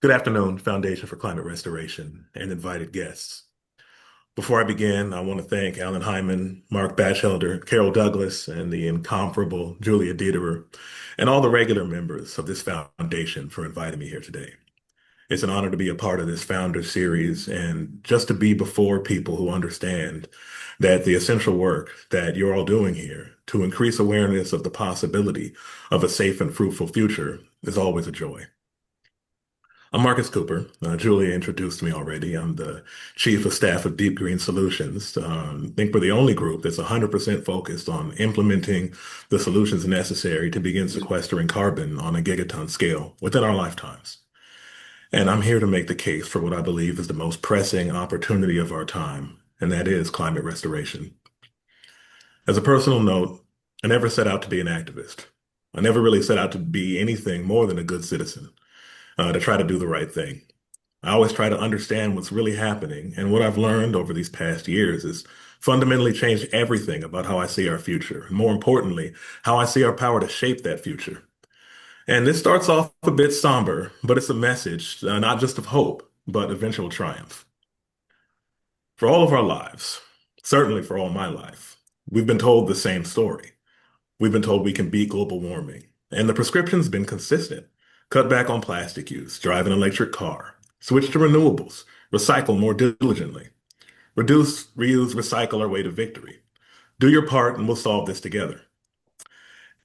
Good afternoon, Foundation for Climate Restoration and invited guests. Before I begin, I want to thank Alan Hyman, Mark Batchelder, Carol Douglas, and the incomparable Julia Dederer, and all the regular members of this foundation for inviting me here today. It's an honor to be a part of this founder series and just to be before people who understand that the essential work that you're all doing here to increase awareness of the possibility of a safe and fruitful future is always a joy. I'm Marcus Cooper. Julia introduced me already. I'm the Chief of Staff of Deep Green Solutions. I think we're the only group that's 100% focused on implementing the solutions necessary to begin sequestering carbon on a gigaton scale within our lifetimes. And I'm here to make the case for what I believe is the most pressing opportunity of our time, and that is climate restoration. As a personal note, I never set out to be an activist. I never really set out to be anything more than a good citizen, to try to do the right thing. I always try to understand what's really happening. And what I've learned over these past years is fundamentally changed everything about how I see our future. And more importantly, how I see our power to shape that future. And this starts off a bit somber, but it's a message, not just of hope, but eventual triumph. For all of our lives, certainly for all my life, we've been told the same story. We've been told we can beat global warming. And the prescription's been consistent. Cut back on plastic use, drive an electric car, switch to renewables, recycle more diligently, reduce, reuse, recycle our way to victory. Do your part and we'll solve this together.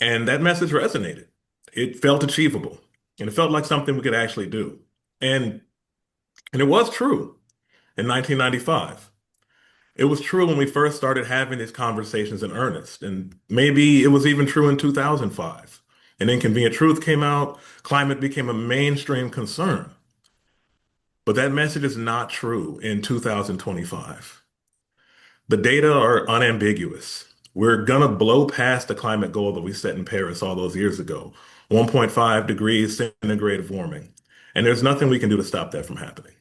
And that message resonated. It felt achievable and it felt like something we could actually do. And and it was true in 1995. It was true when we first started having these conversations in earnest. And maybe it was even true in 2005. An Inconvenient Truth came out, climate became a mainstream concern. But that message is not true in 2025. The data are unambiguous. We're gonna blow past the climate goal that we set in Paris all those years ago, 1.5 degrees centigrade of warming. And there's nothing we can do to stop that from happening.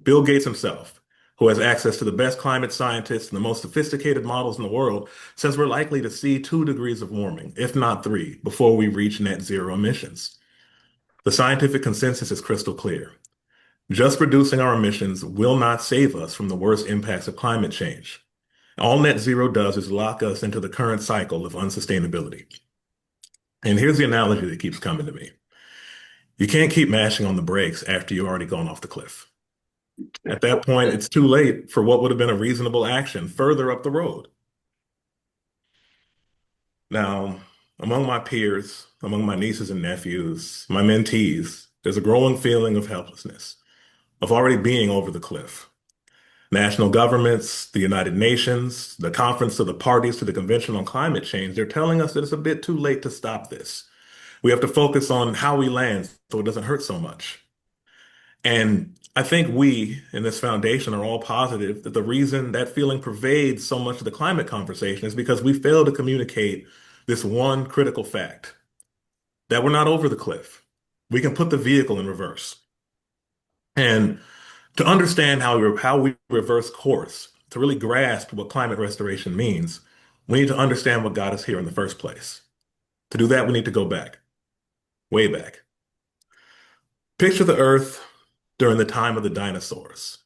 Bill Gates himself, who has access to the best climate scientists and the most sophisticated models in the world, says we're likely to see 2 degrees of warming, if not three, before we reach net zero emissions. The scientific consensus is crystal clear. Just reducing our emissions will not save us from the worst impacts of climate change. All net zero does is lock us into the current cycle of unsustainability. And here's the analogy that keeps coming to me. You can't keep mashing on the brakes after you've already gone off the cliff. At that point, it's too late for what would have been a reasonable action further up the road. Now, among my peers, among my nieces and nephews, my mentees, there's a growing feeling of helplessness, of already being over the cliff. National governments, the United Nations, the Conference of the Parties to the Convention on Climate Change, they're telling us that it's a bit too late to stop this. We have to focus on how we land so it doesn't hurt so much. And I think we in this foundation are all positive that the reason that feeling pervades so much of the climate conversation is because we fail to communicate this one critical fact that we're not over the cliff. We can put the vehicle in reverse. And to understand how we reverse course, to really grasp what climate restoration means, we need to understand what got us here in the first place. To do that, we need to go back, way back. Picture the Earth during the time of the dinosaurs.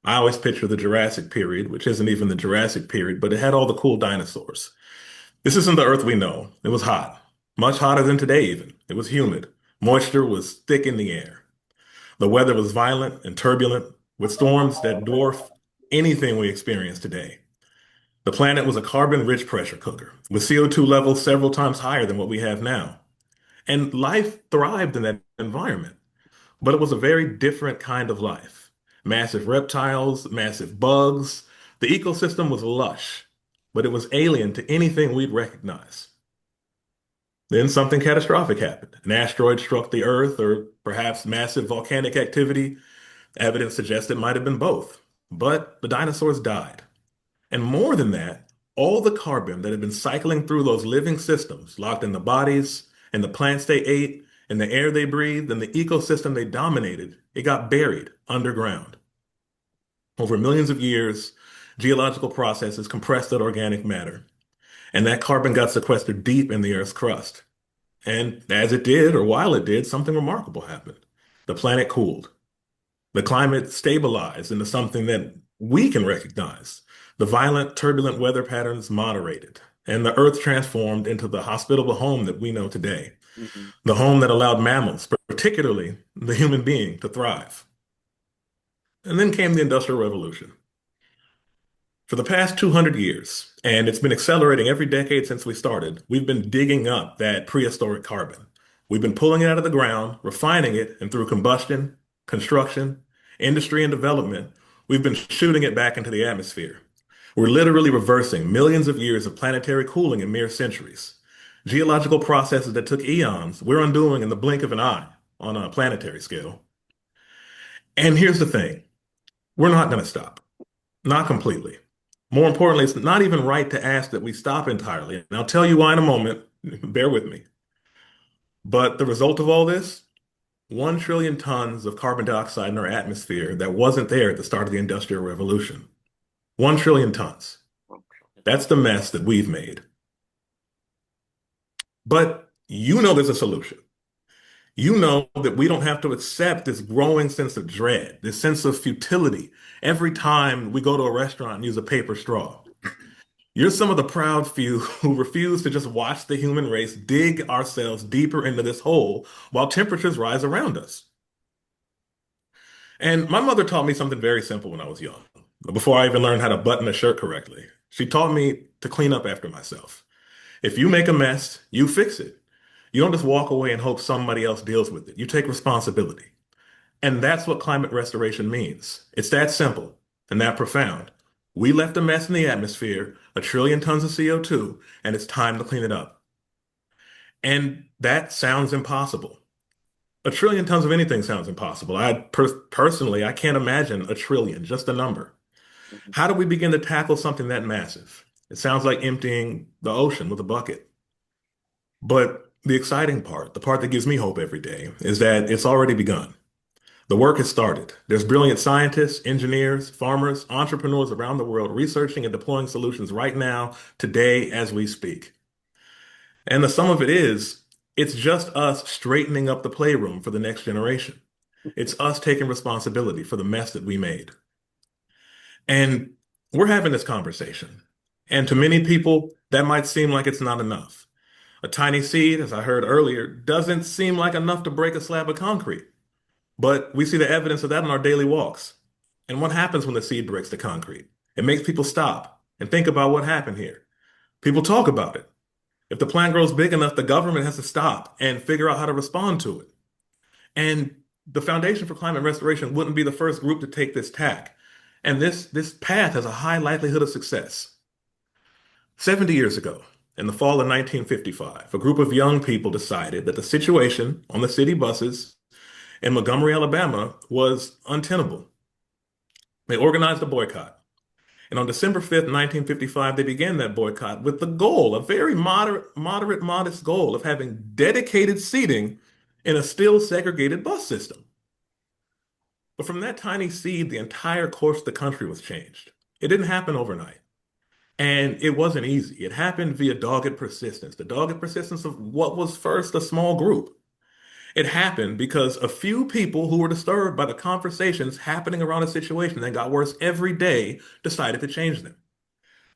I always picture the Jurassic period, which isn't even the Jurassic period, but it had all the cool dinosaurs. This isn't the Earth we know. It was hot, much hotter than today even. It was humid. Moisture was thick in the air. The weather was violent and turbulent, with storms that dwarf anything we experience today. The planet was a carbon-rich pressure cooker, with CO2 levels several times higher than what we have now. And life thrived in that environment. But it was a very different kind of life. Massive reptiles, massive bugs. The ecosystem was lush, but it was alien to anything we'd recognize. Then something catastrophic happened. An asteroid struck the Earth, or perhaps massive volcanic activity. Evidence suggests it might have been both. But the dinosaurs died. And more than that, all the carbon that had been cycling through those living systems, locked in the bodies, and the plants they ate, and the air they breathed, and the ecosystem they dominated, it got buried underground. Over millions of years, geological processes compressed that organic matter, and that carbon got sequestered deep in the Earth's crust. And as it did, or while it did, something remarkable happened. The planet cooled. The climate stabilized into something that we can recognize. The violent, turbulent weather patterns moderated, and the Earth transformed into the hospitable home that we know today. Hmm. The home that allowed mammals, particularly the human being, to thrive. And then came the Industrial Revolution. For the past 200 years, and it's been accelerating every decade since we started, we've been digging up that prehistoric carbon. We've been pulling it out of the ground, refining it, and through combustion, construction, industry, and development, we've been shooting it back into the atmosphere. We're literally reversing millions of years of planetary cooling in mere centuries. Geological processes that took eons, we're undoing in the blink of an eye on a planetary scale. And here's the thing, we're not going to stop. Not completely. More importantly, it's not even right to ask that we stop entirely. And I'll tell you why in a moment. Bear with me. But the result of all this, 1 trillion tons of carbon dioxide in our atmosphere that wasn't there at the start of the Industrial Revolution. 1 trillion tons. That's the mess that we've made. But you know there's a solution. You know that we don't have to accept this growing sense of dread, this sense of futility every time we go to a restaurant and use a paper straw. You're some of the proud few who refuse to just watch the human race dig ourselves deeper into this hole while temperatures rise around us. And my mother taught me something very simple when I was young, before I even learned how to button a shirt correctly. She taught me to clean up after myself. If you make a mess, you fix it. You don't just walk away and hope somebody else deals with it. You take responsibility. And that's what climate restoration means. It's that simple and that profound. We left a mess in the atmosphere, 1 trillion tons of CO2, and it's time to clean it up. And that sounds impossible. 1 trillion tons of anything sounds impossible. Personally, I can't imagine 1 trillion, just a number. Hmm. How do we begin to tackle something that massive? It sounds like emptying the ocean with a bucket. But the exciting part, the part that gives me hope every day, is that it's already begun. The work has started. There's brilliant scientists, engineers, farmers, entrepreneurs around the world researching and deploying solutions right now, today, as we speak. And the sum of it is, it's just us straightening up the playroom for the next generation. It's us taking responsibility for the mess that we made. And we're having this conversation. And to many people, that might seem like it's not enough. A tiny seed, as I heard earlier, doesn't seem like enough to break a slab of concrete. But we see the evidence of that on our daily walks. And what happens when the seed breaks the concrete? It makes people stop and think about what happened here. People talk about it. If the plant grows big enough, the government has to stop and figure out how to respond to it. And the Foundation for Climate Restoration wouldn't be the first group to take this tack. And this path has a high likelihood of success. 70 years ago, in the fall of 1955, a group of young people decided that the situation on the city buses in Montgomery, Alabama was untenable. They organized a boycott. And on December 5th, 1955, they began that boycott with the goal, a very modest goal of having dedicated seating in a still segregated bus system. But from that tiny seed, the entire course of the country was changed. It didn't happen overnight. And it wasn't easy. It happened via dogged persistence, the dogged persistence of what was first a small group. It happened because a few people who were disturbed by the conversations happening around a situation that got worse every day decided to change them.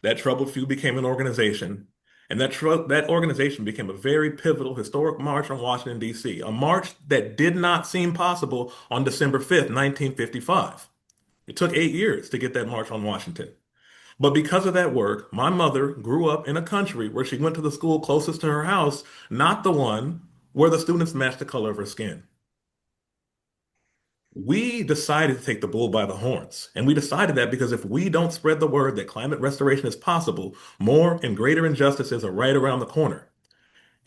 That troubled few became an organization, and that organization became a very pivotal historic march on Washington, D.C., a march that did not seem possible on December 5th, 1955. It took 8 years to get that march on Washington. But because of that work, my mother grew up in a country where she went to the school closest to her house, not the one where the students matched the color of her skin. We decided to take the bull by the horns. And we decided that because if we don't spread the word that climate restoration is possible, more and greater injustices are right around the corner.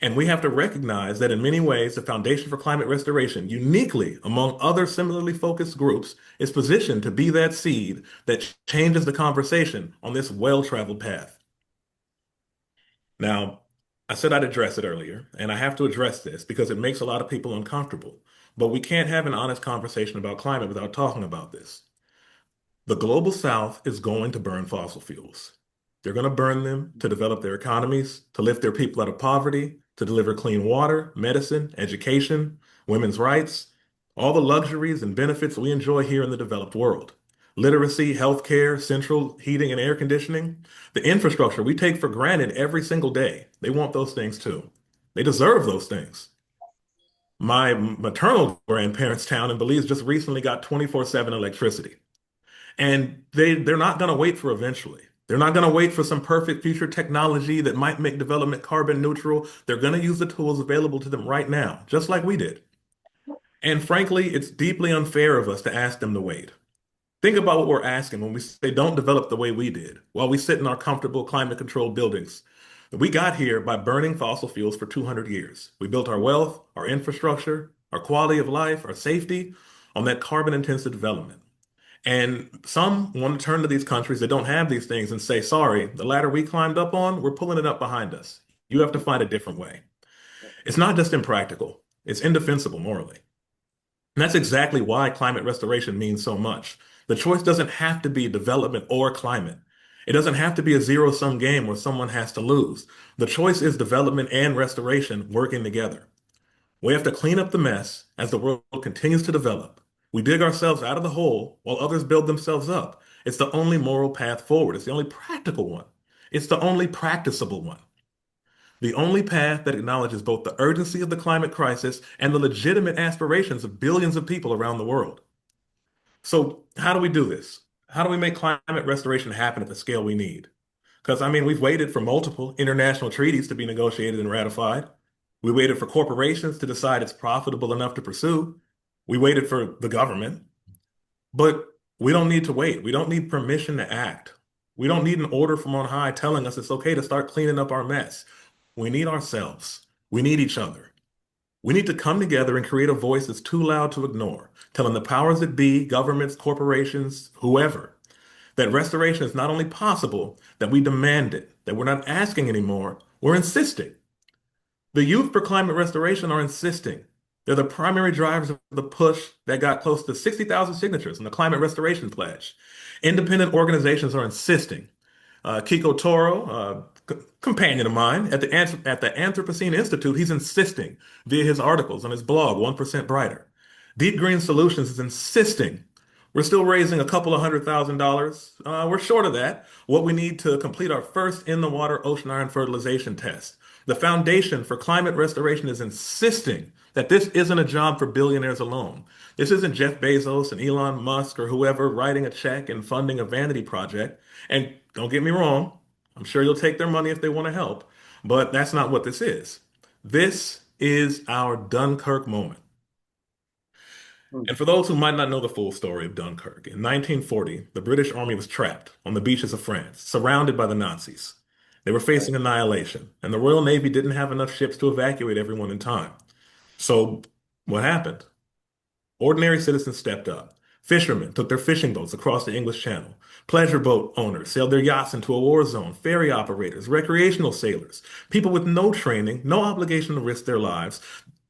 And we have to recognize that in many ways, the Foundation for Climate Restoration, uniquely among other similarly focused groups, is positioned to be that seed that changes the conversation on this well-traveled path. Now, I said I'd address it earlier, and I have to address this because it makes a lot of people uncomfortable. But we can't have an honest conversation about climate without talking about this. The global south is going to burn fossil fuels. They're going to burn them to develop their economies, to lift their people out of poverty, to deliver clean water, medicine, education, women's rights. All the luxuries and benefits we enjoy here in the developed world. Literacy, healthcare, central heating and air conditioning, the infrastructure we take for granted every single day. They want those things too. They deserve those things. My maternal grandparents' town in Belize just recently got 24/7 electricity. And they're not going to wait for eventually. They're not going to wait for some perfect future technology that might make development carbon neutral. They're going to use the tools available to them right now, just like we did. And frankly, it's deeply unfair of us to ask them to wait. Think about what we're asking when we say don't develop the way we did, while we sit in our comfortable climate controlled buildings. We got here by burning fossil fuels for 200 years. We built our wealth, our infrastructure, our quality of life, our safety on that carbon intensive development. And some want to turn to these countries that don't have these things and say, sorry, the ladder we climbed up on, we're pulling it up behind us. You have to find a different way. It's not just impractical, it's indefensible morally. And that's exactly why climate restoration means so much. The choice doesn't have to be development or climate. It doesn't have to be a zero-sum game where someone has to lose. The choice is development and restoration working together. We have to clean up the mess as the world continues to develop. We dig ourselves out of the hole while others build themselves up. It's the only moral path forward. It's the only practical one. It's the only practicable one. The only path that acknowledges both the urgency of the climate crisis and the legitimate aspirations of billions of people around the world. So, how do we do this? How do we make climate restoration happen at the scale we need? Because, I mean, we've waited for multiple international treaties to be negotiated and ratified. We waited for corporations to decide it's profitable enough to pursue. We waited for the government. But we don't need to wait. We don't need permission to act. We don't need an order from on high telling us it's okay to start cleaning up our mess. We need ourselves. We need each other. We need to come together and create a voice that's too loud to ignore, telling the powers that be, governments, corporations, whoever, that restoration is not only possible, that we demand it, that we're not asking anymore, we're insisting. The Youth for Climate Restoration are insisting. They're the primary drivers of the push that got close to 60,000 signatures in the Climate Restoration Pledge. Independent organizations are insisting. Kiko Toro, companion of mine at the Anthropocene Institute, he's insisting via his articles on his blog, 1% Brighter. Deep Green Solutions is insisting. We're still raising a couple of $100,000. We're short of that. What we need to complete our first in the water ocean iron fertilization test. The Foundation for Climate Restoration is insisting that this isn't a job for billionaires alone. This isn't Jeff Bezos and Elon Musk or whoever writing a check and funding a vanity project. And don't get me wrong, I'm sure you'll take their money if they want to help, but that's not what this is. This is our Dunkirk moment. Mm. And for those who might not know the full story of Dunkirk, in 1940, the British Army was trapped on the beaches of France, surrounded by the Nazis. They were Right. facing annihilation, and the Royal Navy didn't have enough ships to evacuate everyone in time. So, what happened? Ordinary citizens stepped up. Fishermen took their fishing boats across the English Channel. Pleasure boat owners sailed their yachts into a war zone. Ferry operators, recreational sailors, people with no training, no obligation to risk their lives,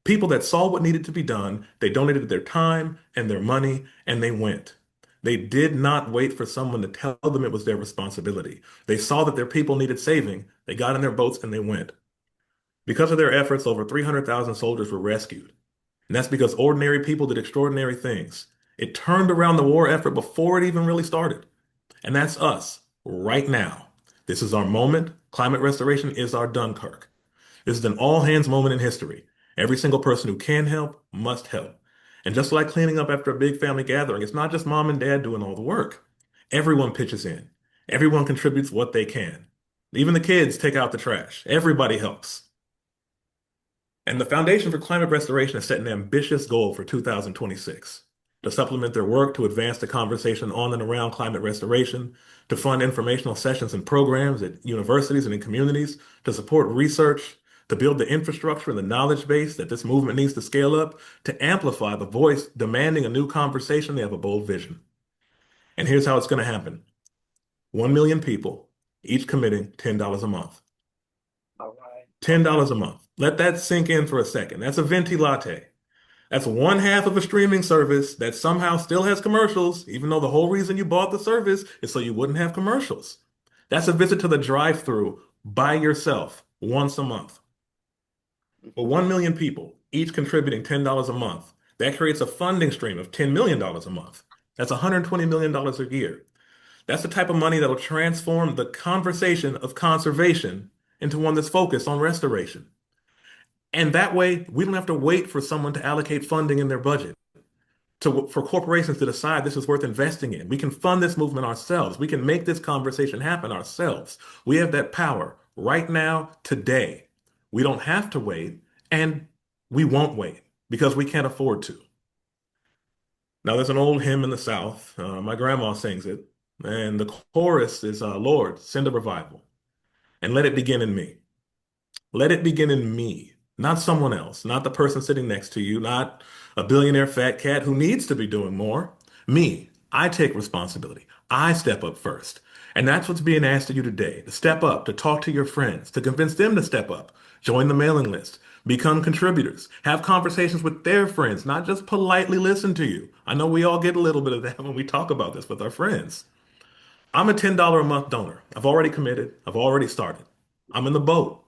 people that saw what needed to be done, they donated their time and their money, and they went. They did not wait for someone to tell them it was their responsibility. They saw that their people needed saving. They got in their boats and they went. Because of their efforts, over 300,000 soldiers were rescued. And that's because ordinary people did extraordinary things. It turned around the war effort before it even really started. And that's us right now. This is our moment. Climate restoration is our Dunkirk. This is an all hands moment in history. Every single person who can help must help. And just like cleaning up after a big family gathering, it's not just mom and dad doing all the work. Everyone pitches in. Everyone contributes what they can. Even the kids take out the trash. Everybody helps. And the Foundation for Climate Restoration has set an ambitious goal for 2026 to supplement their work to advance the conversation on and around climate restoration, to fund informational sessions and programs at universities and in communities, to support research, to build the infrastructure and the knowledge base that this movement needs to scale up, to amplify the voice demanding a new conversation. They have a bold vision. And here's how it's going to happen. 1 million people, each committing $10 a month. All right. $10 a month. Let that sink in for a second. That's a venti latte. That's one half of a streaming service that somehow still has commercials, even though the whole reason you bought the service is so you wouldn't have commercials. That's a visit to the drive-through by yourself once a month. But 1 million people, each contributing $10 a month, That creates a funding stream of $10 million a month. That's $120 million a year. That's the type of money that'll transform the conversation of conservation into one that's focused on restoration. And that way, we don't have to wait for someone to allocate funding in their budget for corporations to decide this is worth investing in. We can fund this movement ourselves. We can make this conversation happen ourselves. We have that power right now, today. We don't have to wait, and we won't wait because we can't afford to. Now, there's an old hymn in the South. My grandma sings it, and the chorus is Lord, send a revival, and let it begin in me. Let it begin in me, not someone else, not the person sitting next to you, not a billionaire fat cat who needs to be doing more. Me, I take responsibility. I step up first. And that's what's being asked of you today, to step up, to talk to your friends, to convince them to step up, join the mailing list, become contributors, have conversations with their friends, not just politely listen to you. I know we all get a little bit of that when we talk about this with our friends. I'm a $10 a month donor. I've already committed. I've already started. I'm in the boat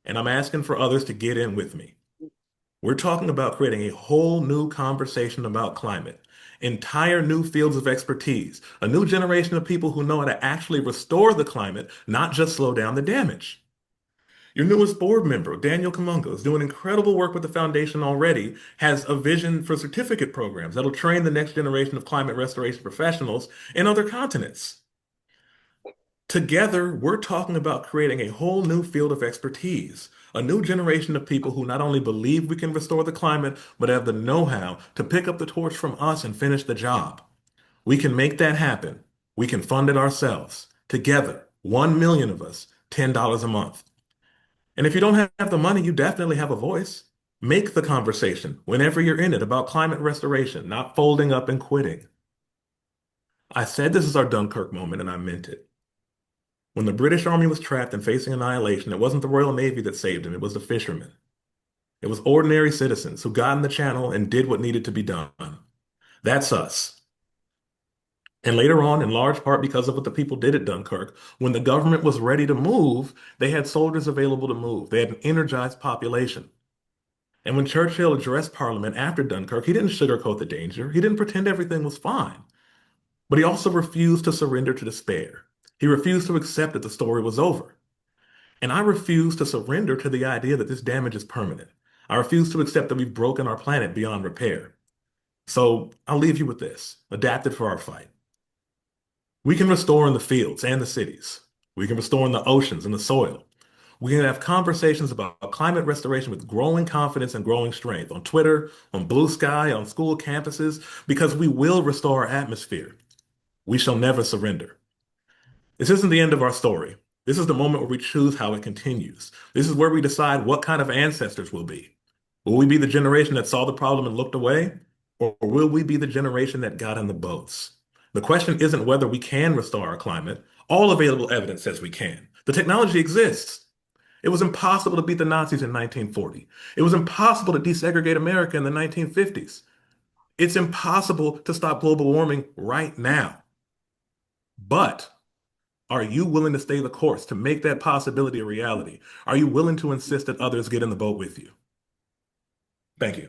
and I'm asking for others to get in with me. We're talking about creating a whole new conversation about climate, entire new fields of expertise, a new generation of people who know how to actually restore the climate, not just slow down the damage. Your newest board member, Daniel Kamunga, is doing incredible work with the foundation already, has a vision for certificate programs that'll train the next generation of climate restoration professionals in other continents. Together, we're talking about creating a whole new field of expertise, a new generation of people who not only believe we can restore the climate, but have the know-how to pick up the torch from us and finish the job. We can make that happen. We can fund it ourselves. Together, 1 million of us, $10 a month. And if you don't have the money, you definitely have a voice. Make the conversation whenever you're in it about climate restoration, not folding up and quitting. I said this is our Dunkirk moment, and I meant it. When the British Army was trapped and facing annihilation, it wasn't the Royal Navy that saved them, it was the fishermen. It was ordinary citizens who got in the channel and did what needed to be done. That's us. And later on, in large part because of what the people did at Dunkirk, when the government was ready to move, they had soldiers available to move. They had an energized population. And when Churchill addressed Parliament after Dunkirk, he didn't sugarcoat the danger. He didn't pretend everything was fine. But he also refused to surrender to despair. He refused to accept that the story was over. And I refuse to surrender to the idea that this damage is permanent. I refuse to accept that we've broken our planet beyond repair. So I'll leave you with this, adapted for our fight. We can restore in the fields and the cities. We can restore in the oceans and the soil. We can have conversations about climate restoration with growing confidence and growing strength on Twitter, on Blue Sky, on school campuses, because we will restore our atmosphere. We shall never surrender. This isn't the end of our story. This is the moment where we choose how it continues. This is where we decide what kind of ancestors we'll be. Will we be the generation that saw the problem and looked away? Or will we be the generation that got in the boats? The question isn't whether we can restore our climate. All available evidence says we can. The technology exists. It was impossible to beat the Nazis in 1940. It was impossible to desegregate America in the 1950s. It's impossible to stop global warming right now. But are you willing to stay the course to make that possibility a reality? Are you willing to insist that others get in the boat with you? Thank you.